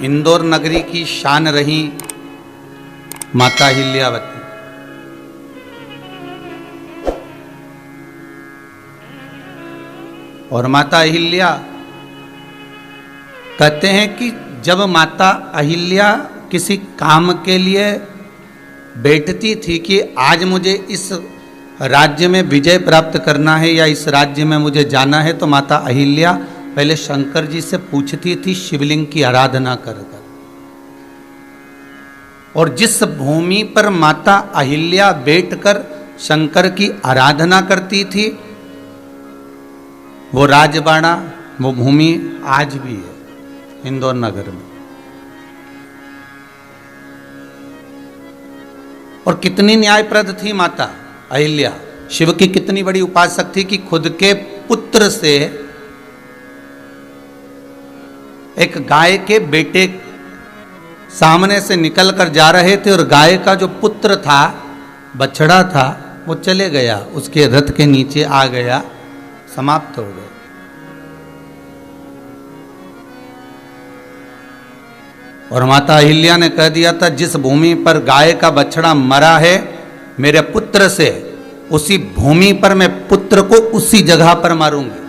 इंदौर नगरी की शान रही माता अहिल्यावती। और माता अहिल्या कहते हैं कि जब माता अहिल्या किसी काम के लिए बैठती थी कि आज मुझे इस राज्य में विजय प्राप्त करना है या इस राज्य में मुझे जाना है, तो माता अहिल्या पहले शंकर जी से पूछती थी शिवलिंग की आराधना कर कर। और जिस भूमि पर माता अहिल्या बैठकर शंकर की आराधना करती थी वो राजबाड़ा, वो भूमि आज भी है इंदौर नगर में। और कितनी न्यायप्रद थी माता अहिल्या, शिव की कितनी बड़ी उपासक थी कि खुद के पुत्र से एक गाय के बेटे सामने से निकल कर जा रहे थे और गाय का जो पुत्र था, बछड़ा था, वो चले गया, उसके रथ के नीचे आ गया, समाप्त हो गए। और माता अहिल्या ने कह दिया था जिस भूमि पर गाय का बछड़ा मरा है मेरे पुत्र से, उसी भूमि पर मैं पुत्र को उसी जगह पर मारूंगी।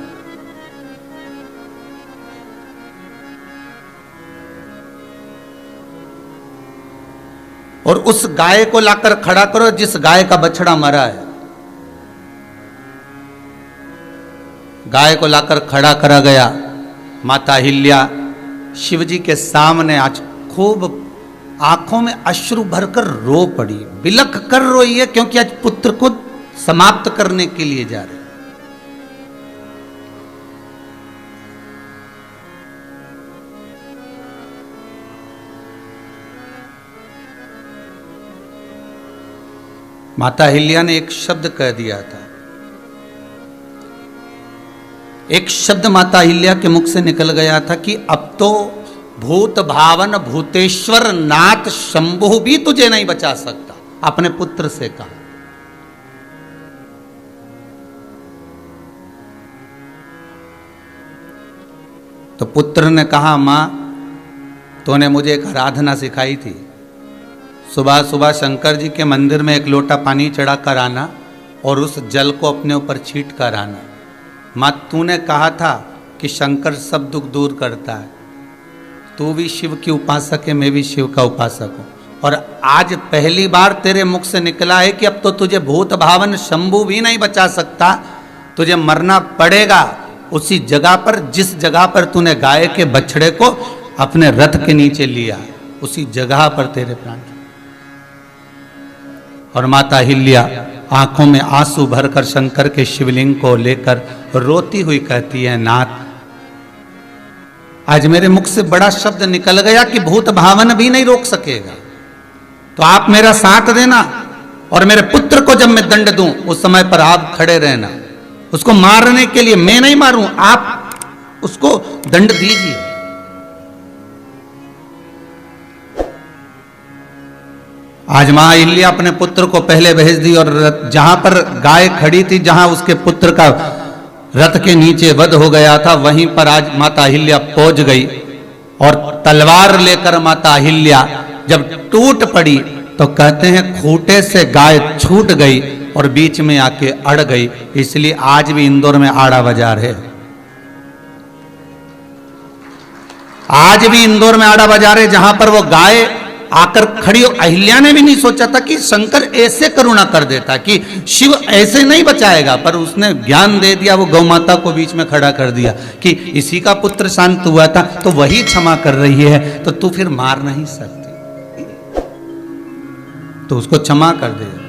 और उस गाय को लाकर खड़ा करो जिस गाय का बछड़ा मरा है। गाय को लाकर खड़ा करा गया। माता अहिल्या शिवजी के सामने आज खूब आंखों में अश्रु भरकर रो पड़ी, बिलख कर रोई है, क्योंकि आज पुत्र को समाप्त करने के लिए जा रहे। माता अहिल्या ने एक शब्द कह दिया था, एक शब्द माता अहिल्या के मुख से निकल गया था कि अब तो भूत भावन भूतेश्वर नाथ शंभु भी तुझे नहीं बचा सकता। अपने पुत्र से कहा। तो पुत्र ने कहा, मां तूने मुझे एक आराधना सिखाई थी, सुबह सुबह शंकर जी के मंदिर में एक लोटा पानी चढ़ा कर आना और उस जल को अपने ऊपर छींट कर आना। मां तूने कहा था कि शंकर सब दुख दूर करता है, तू भी शिव की उपासक है, मैं भी शिव का उपासक हूं। और आज पहली बार तेरे मुख से निकला है कि अब तो तुझे भूत भावन शंभु भी नहीं बचा सकता, तुझे मरना पड़ेगा उसी जगह पर जिस जगह पर तूने गाय के बछड़े को अपने रथ के नीचे लिया, उसी जगह पर तेरे प्राण। और माता अहिल्या आंखों में आंसू भरकर शंकर के शिवलिंग को लेकर रोती हुई कहती है, नाथ आज मेरे मुख से बड़ा शब्द निकल गया कि भूत भावन भी नहीं रोक सकेगा, तो आप मेरा साथ देना और मेरे पुत्र को जब मैं दंड दूं उस समय पर आप खड़े रहना। उसको मारने के लिए मैं नहीं मारूं, आप उसको दंड दीजिए। आज मां अहिल्या अपने पुत्र को पहले भेज दी और जहां पर गाय खड़ी थी, जहां उसके पुत्र का रथ के नीचे वध हो गया था, वहीं पर आज माता अहिल्या पहुंच गई। और तलवार लेकर माता अहिल्या जब टूट पड़ी तो कहते हैं खूंटे से गाय छूट गई और बीच में आके अड़ गई। इसलिए आज भी इंदौर में आड़ा बाजार है। आज भी इंदौर में आड़ा बाजार है जहां पर वो गाय आकर खड़ी हो। अहिल्या ने भी नहीं सोचा था कि शंकर ऐसे करुणा कर देता कि शिव ऐसे नहीं बचाएगा, पर उसने ज्ञान दे दिया, वो गौ माता को बीच में खड़ा कर दिया कि इसी का पुत्र शांत हुआ था तो वही क्षमा कर रही है, तो तू फिर मार नहीं सकती, तो उसको क्षमा कर दे।